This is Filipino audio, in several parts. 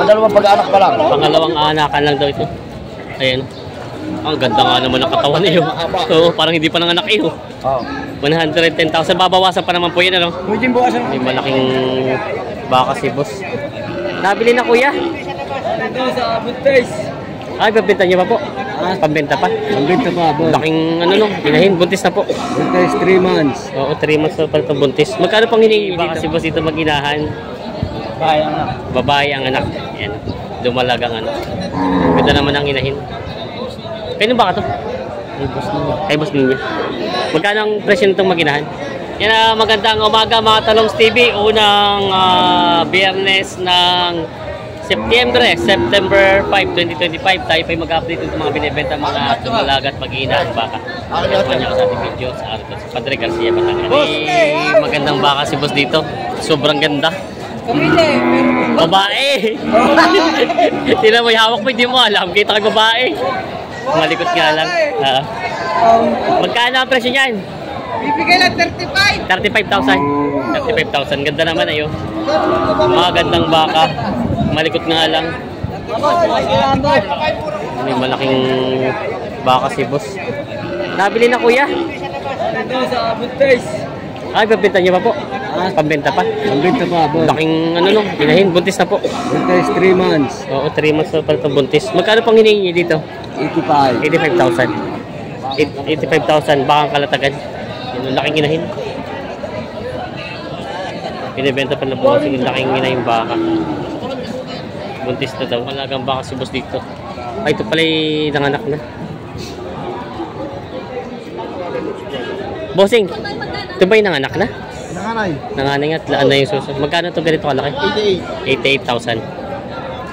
Pangalawang pag-anak pa lang. Pangalawang anakan lang daw ito. Ayan. Ang ganda nga naman ng katawan niyo. Oo, parang hindi pa nanganak iyo. Oo. 110,000. Babawasan pa naman po yan, ano? Pwede buwasan. May malaking baka si boss. Nabili na kuya? Ito sa buntis. Ay, pabenta niyo pa po? Pambenta pa? Pambenta pa, boss. Laking ano no, inahin, buntis na po. Buntis 3 months. Oo, 3 months na pala itong buntis. Magkano pang hinihingi baka si boss ito mag-inahan? Bahay ang anak. Babae ang anak. Yan. Dumalagang anak. Ganda naman ang inahin. Kaya ba ka to? Ay, boss ninyo. Magkano ang presyo nitong mag-inahan? Yan, magandang umaga mga Talongs TV. Unang biyernes ng September 5, 2025. Tayo pa mag-update ng mga binibenta mga dumalaga at mag-iinahan baka. Kasama niya sa ating video sa Padre Garcia Batangas. May magandang baka si boss dito. Sobrang ganda. Babae! Sila mo, hawak mo, hindi mo alam. Kita kay babae. Malikot nga lang. Magkano ang presyo niyan? Bibigay lang 35. 35,000. 35,000. Ganda naman ayo. Mga gandang baka. Malikot nga lang. May malaking baka si boss. Nabili na kuya? Ito sa buntis. Ay, pabenta niyo pa po? Pambenta pa? Pambenta pa, boss. Laking ano no, inahin, buntis na po. Buntis 3 months. Oo, 3 months na pala itong buntis. Magkano pang hinihingi dito? 85. 85,000. 85,000 bakang kalatagan. Yung laking inahin. Pinibenta pa na po kasi yung laking inahin baka. Buntis na daw. Malagang baka si boss dito. Ay, ito pala yung nanganak na. Bossing, ito ba yung nanganak na? Nanganay. Nanganay nga, laan na yung susunod. Magkano ito ganito kalaki? 88,000.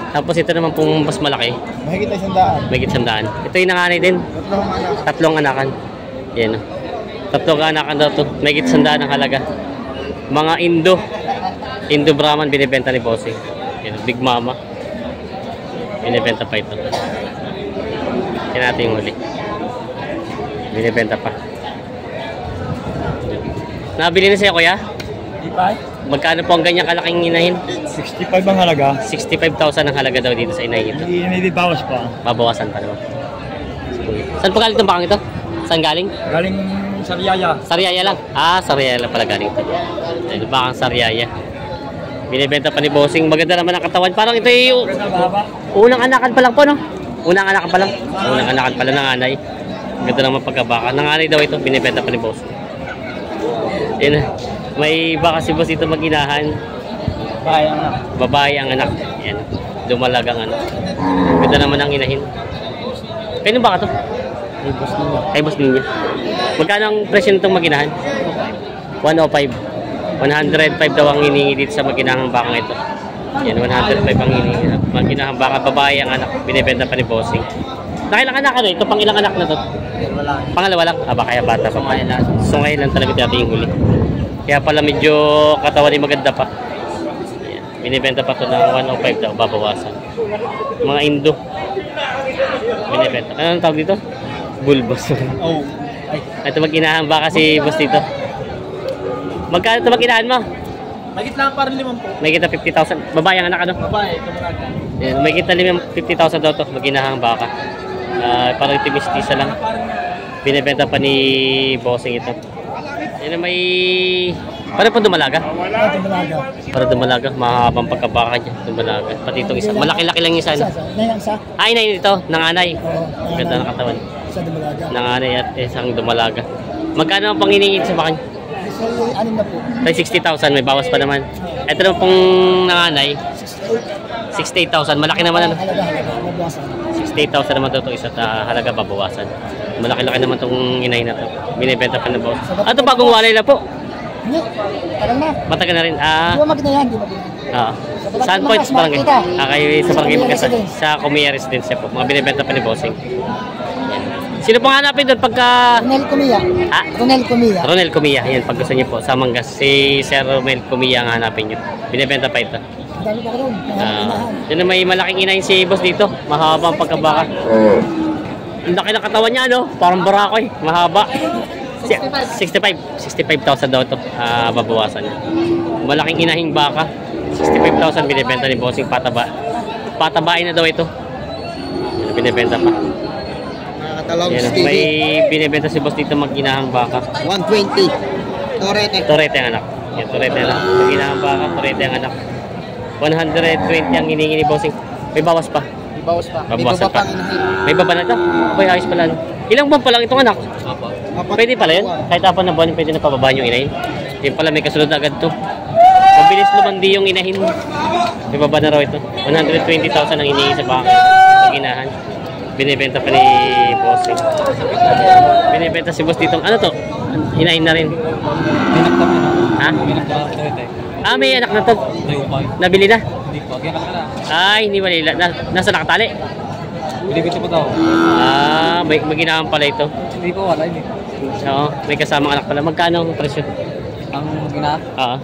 Tapos ito naman pong mas malaki. Mahigit ay 100. May gitsandaan. Ito yung nanganay din. Tatlong anakan. Yan o. Tatlong anakan daw ito. May gitsandaan ang halaga. Mga Indo Brahman binibenta ni Bossing. Yan, Big Mama. Binibenta pa ito. Yan natin yung huli. Binibenta pa. Nabili na siya kuya? 85? Magkano po ang ganyang kalaking inahin? 65 ang halaga. 65,000 ang halaga daw dito sa inahin ito. Hindi bawas pa. Babawasan pa naman. Saan pa galing itong bakang ito? Saan galing? Galing sa Riyaya. Sariaya lang. Ah, Sariaya lang pala galing ito. Ito bakang Sariaya. Binibenta pa ni Bossing. Maganda naman ang katawan. Parang ito yung unang anakan pa lang po, no? Unang anakan pa lang. Unang anakan pala ng anay. Ganda naman pagkabaka. Nanganay daw ito. Binibenta pa ni Bossing. Yan. May baka si boss ito mag-inahan. Bahay ang anak. Babae ang anak. Yan. Dumalagang anak. Ganda naman ang inahin. Kaya ba ka to? Ay, boss ninyo. Kay boss ninyo. Magkano ang presyo nitong mag-inahan? 105. 105 daw ang hiningi dito sa mag-inahang bakang ito. Yan, 105 ang hiningi. Mag-inahang baka babae ang anak. Binibenta pa ni Bossing. Nakilang anak ano? Ito pang ilang anak na to? Pangalawa lang. Aba, kaya bata pa. So ngayon lang talaga dati yung huli. Kaya pala medyo katawan ay maganda pa. Ayan. Binibenta pa ito ng 105 daw, babawasan. Mga Indo. Binibenta. Ano ang tawag dito? Bulbos. Oh. Ito mag-inahan baka si boss dito. Magkano ito mag-inahan mo? Magit lang para 5 po. May kita 50,000. Babae ang anak ano? Babae, kamaraga. Ayan, may kita 50,000 daw ito. Mag-inahang baka. Parang timistisa lang. Binibenta pa ni Bossing ito. Yan may... Para po dumalaga? Dumalaga. Para dumalaga. Mahabang pagkabaka niya. Dumalaga. Pati itong isa. Malaki-laki lang yung isa. Isa. Ay, inahin ito. Nanganay. Ganda ng katawan. Isa dumalaga. Nanganay at isang dumalaga. Magkano ang panginingin sa baka niya? Isa, 6 na po. May 60,000. May bawas pa naman. Ito naman pong nanganay. 68,000. Malaki naman ano? Halaga. 68,000 naman ito isa at halaga babawasan. Malaki-laki naman itong inahin na ito. Binibenta pa na boss. Ito bagong walay na po. Hindi. Tagal na. Matagal na rin. Di ba maganda yan? Di ba maganda? Saan po ito sa barangay? Kayo sa barangay Magkasa. Sa Comia Residence po. Mga binibenta pa ni Bossing. Sino pong hanapin doon pagka... Ronel Comia. Ha? Ronel Comia. Ronel Comia. Yan, pag gusto niyo po. Sa Mangas. Si Sir Ronel Comia ang hanapin niyo. Binibenta pa ito. Dami pa ka doon. Yun na may malaking inahin si boss dito. Mahaba ang pagkabaka. Ang laki ng katawan niya, no? Parang barakoy. Mahaba. 65,000 daw ito. Babawasan niya. Malaking inahing baka. 65,000 binibenta ni Bossing pataba. patabain na daw ito. Yan, binibenta pa. Nakakatalong Yan, steady. may binibenta si boss dito maginahang baka. 120. Torete. Torete ang anak. Yan, Torete anak. Maginahang baka, Torete ang anak. 120 ang hiningi ni bossing. May bawas pa. Bawas pa. May Babawasan baba pa. pang inahin. May baba na ito. Abay, ayos pala. No? Ilang buwan pa lang itong anak? Pwede pala yun? Kahit apat na buwan, pwede na pababaan yung inahin. Yan pala, may kasunod agad to. Mabilis lumandi yung inahin. May baba na raw ito. 120,000 ang hinihingi sa baka. Pag-inahan. Binibenta pa ni boss. Binibenta si boss dito. Ano to? Inahin na rin. Ha? Ah, may anak na to. Nabili na? Ay, hindi malila. Nasa nakatali? Binibenta pa daw. Ah, may maginahan pala ito. Hindi ko wala yun eh. Oo, may kasamang anak pala. Magkano ang presyo? Ang gina, Oo,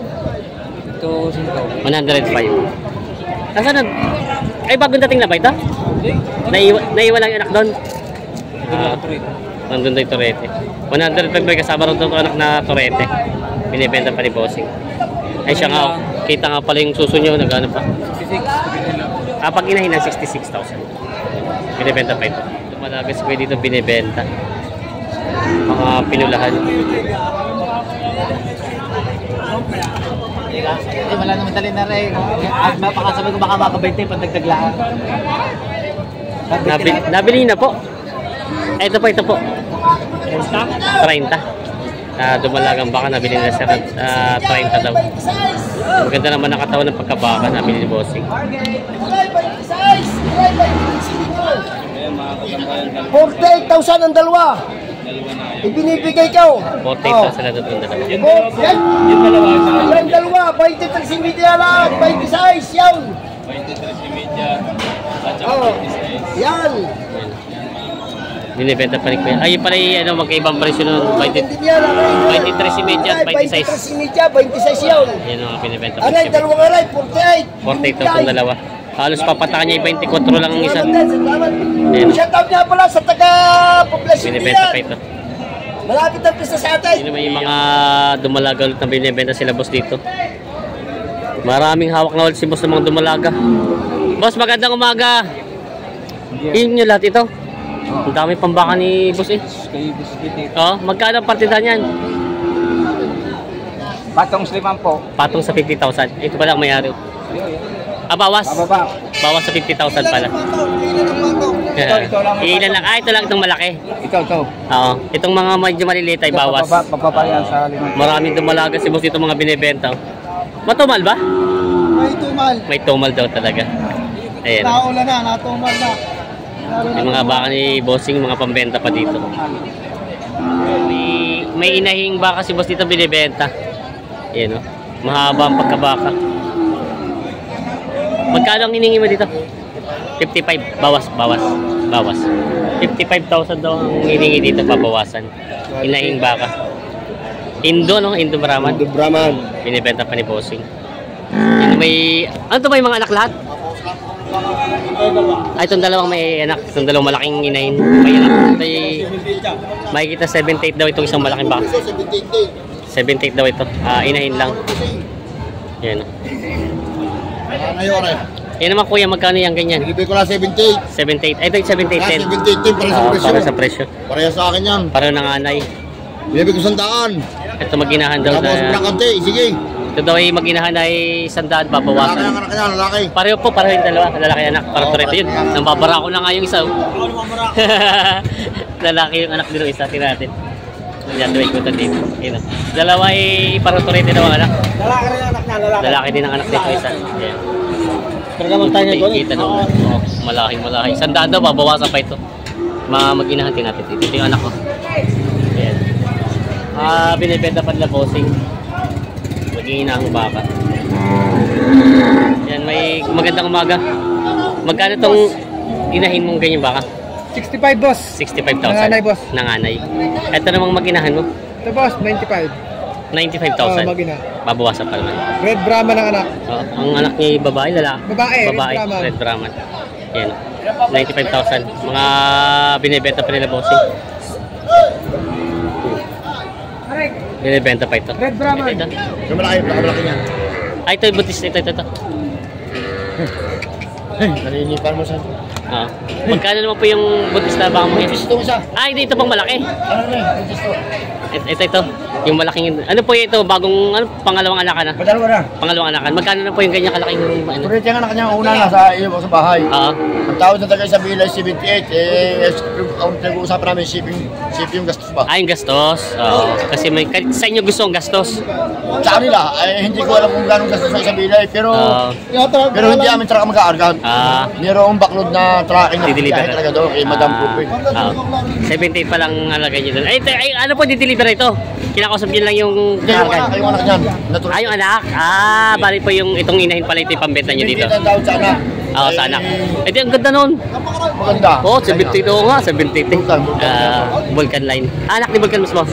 ito 5. 105. Nasaan na? Ay, bagong dating na ba ito? Naiwan lang yung anak doon? Nandun daw yung Torete. 105 may kasama rin doon anak na Torete. Binibenta pa ni bossing. Ay siya nga, oh. Kita nga pala yung suso nyo, nag-ano pa. 66. Pag inahin ng 66,000. Binibenta pa ito. Lumalagas ko dito binibenta. Mga pinulahan. Eh, wala naman tali na rin. Mapakasabi ko baka makabente pag nagtaglaan. Nabili na po. Ito po, ito po. 30. Dumalagang baka nabili na siya 30 daw. Maganda naman ang katawan ng pagkabaka nabili ni bossing. 48,000 ang dalawa. Ibinibigay ko. 48,000 na doon dalawa. Yan dalawa, 23 media lang, 26 yan. 23 media at saka Oh, 26. yan. Binibenta pa rin ko yan. Ay, pala yung ano, magkaibang presyo nun. Hindi niya lang. 23 si media at 26. 23 media, 26 yan. Yan ang binibenta pa Anay, rin. dalawang aray, 48. 48,000 dalawa. Halos papatakan niya yung 24 lang ang isa. Salamat. Shout out nga pala sa taga-poblasyon Binibenta pa niyan. ito. Malapit ang pista sa atin. Sino may mga dumalaga ulit na binibenta sila boss dito. Maraming hawak na ulit si boss ng mga dumalaga. Boss, magandang umaga. Yun yung lahat ito. Ang dami pambaka ni boss eh. Kayo biscuit eh. Oh, magkano ang partida niyan? Patong sliman po. Patong sa 50,000. Ito pala ang may-ari. Ah, bawas. Bababa. Bawas sa 50,000 pala. Ito lang. Ilan lang? Ah, ito lang itong malaki. Ito. Oo. Itong mga medyo maliliit ay bawas. Bababa yan sa 5. Maraming dumalaga si boss dito mga binibenta. Matumal ba? May tumal. May tumal daw talaga. Ayan. Naulan na, natumal na. Yung mga baka ni bossing, mga pambenta pa dito. May inahing baka si boss dito binibenta. Ayan o. Mahaba ang pagkabaka. Magkano ang hiningi mo dito? 55. Bawas. 55,000 daw ang hiningi dito, pabawasan. Inahing baka. Indo, no? Indo Brahman. Indo Brahman. Binibenta pa ni bossing. Yan, may... Ano to ba yung mga anak lahat? Ay, itong dalawang may anak. Itong dalawang malaking inahin. May anak. Ito ay... Makikita 78 daw itong isang malaking baka. 78 daw ito. Inahin lang. Yan. Ngayon, Yan naman kuya, magkano yan ganyan? Ibigay ko lang 78. 78. Ay, ito yung 78 din. 78 din, para sa presyo. Para sa presyo. Pareha sa akin yan. Para ng anay. Ibigay ko 100. Ito maginahan daw Tapos na... brakante, sige. Ito daw ay maginahan ay 100 Lalaki babawasan. ang anak niya, lalaki. Pareho po, pareho yung dalawa. Lalaki anak, para turete yun. Nambabara ko na nga yung isa. Lalaki yung anak din yung isa, natin. Yan, tuwing ko ito dito. Yun. Dalawa ay para turete daw ang anak. Lalaki rin ang anak niya, lalaki. Lalaki din ang anak dito isa. Yan. Pero naman tayo nito. Kita daw. Oh, malaking. 100 daw, babawasan pa ito. Maginahan din natin dito. Ito yung anak ko. Yan. Binibenta pa nila bossing. Magina ang baka. Yan, may magandang umaga. Magkano itong inahin mong ganyan baka? 65 boss. 65,000. Nanganay, boss. Nanganay. Ito namang maginahan mo? Ito boss, 95. 95,000. magina. Babawasan pa naman. Red Brahman ang anak. Ang anak niya babae, lalaki? Babae, Babae, Red Brahman. Red Brahman. Yan. 95,000. Mga binibenta pa nila bossing. Binibenta pa ito. Red Brahman. Ito. Yung malaki niya. Ay, ito yung butis. Ito. Nalinipan mo sa... Magkano naman po yung buntis na baka mo yan? Gusto mo siya. Hindi, ito pang malaki. Ano na gusto? Ito. Yung malaking, ano po ito? Bagong, pangalawang anakan na? Madalawa na. Pangalawang anakan. Magkano na po yung ganyan kalaking, ano? Kurente yung anak niya una na sa iyo sa bahay. Oo. Ang tawad na tagay sa bilay 78, ang nag-uusapan namin shipping yung gastos ba? Yung gastos. Oo. Kasi may, sa inyo gusto ang gastos. Sa kanila, hindi ko alam kung gano'ng gastos sa bilay, pero hindi amin talaga mag-aargan. Mayroong backload na tracking na Di-deliver talaga doon kay Madam Pupin. 78 pa lang alagay nyo doon. Ano po di-deliver ito? Kinakausap nyo lang yung Yung anak niyan. yung anak? Bali po yung itong inahin pala ito yung pambenta nyo dito. Hindi ang tawad sa anak. Sa anak. Ang ganda nun. Maganda. 72 nga, 72. Vulcan line. Anak ni Vulcan mismo.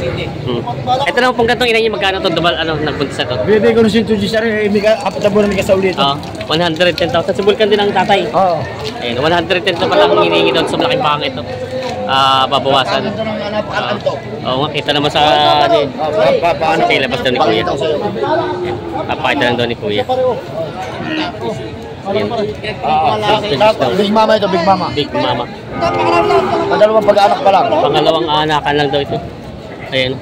Ito naman pong gantong inahin nyo, magkano ito nagbuntis na ito? Bibigay ko ng 120 siya rin, apat na buwan na may kasaulit. 110,000. Si Vulcan din ang tatay. Oo. Ayun, 110 pa lang hinihingi doon sa malaking bakang ito. Babawasan. Oo nga, kita naman sa labas daw ni Kuya. Papakita lang daw ni Kuya. Big Mama ito, Big Mama. Big Mama. Dalawang pag-anak pa lang. Pangalawang anakan lang daw ito. Ayan.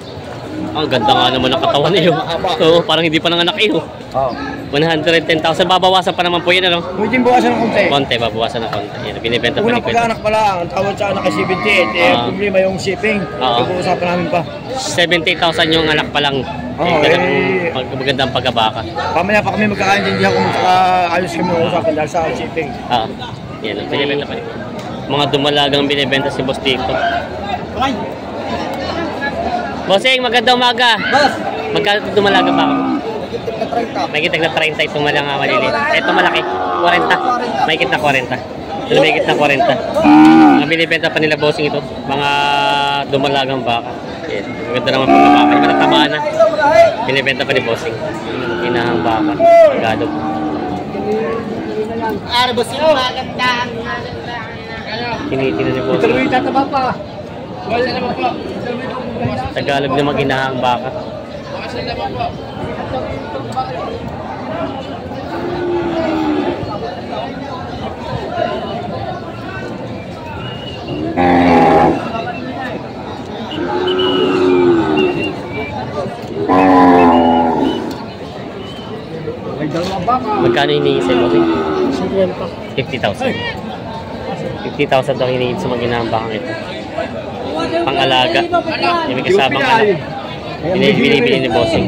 Ang ganda nga naman ng katawan niyo. Oo, parang hindi pa nanganak iyo. Oo. 110,000. Babawasan pa naman po yan, ano? Pwede bawasan ng konti. Konti, babawasan ng konti. Yan, binibenta pa ni Unang Kuya. pag-anak pa lang, ang tawad sa anak ay 78. Problema yung shipping. Pag-uusapan namin pa. 78,000 yung anak pa lang. Magandang pagkabaka. Pamaya pa kami magkakaintindihan kung ayos kami mag-usapan dahil sa shipping. Yan, binibenta pa ni Kuya. Mga dumalagang binibenta si Boss dito. Bossing, magandang umaga. Boss! Magkano dumalaga ba ako? May kitag na 30 itong maliliit. Ito malaki, 40. May kitag na 40. Ito may kitag na 40. Mga binibenta pa nila bossing ito. Mga dumalagang baka. Yes. Maganda naman pagkabaka. Yung matatamaan na. Binibenta pa ni bossing. Inahang baka. Agado. Bossing, maganda. Tinitin ni bossing. Ito yung tataba pa. Tagalog na mag-inahang baka. Magkano hinihingi sa'yo, bossing? 50,000. 50,000 daw hinihingi sa mag-inahang bakang ito. Pang-alaga. Yung may kasabang anak. Binibili ni bossing.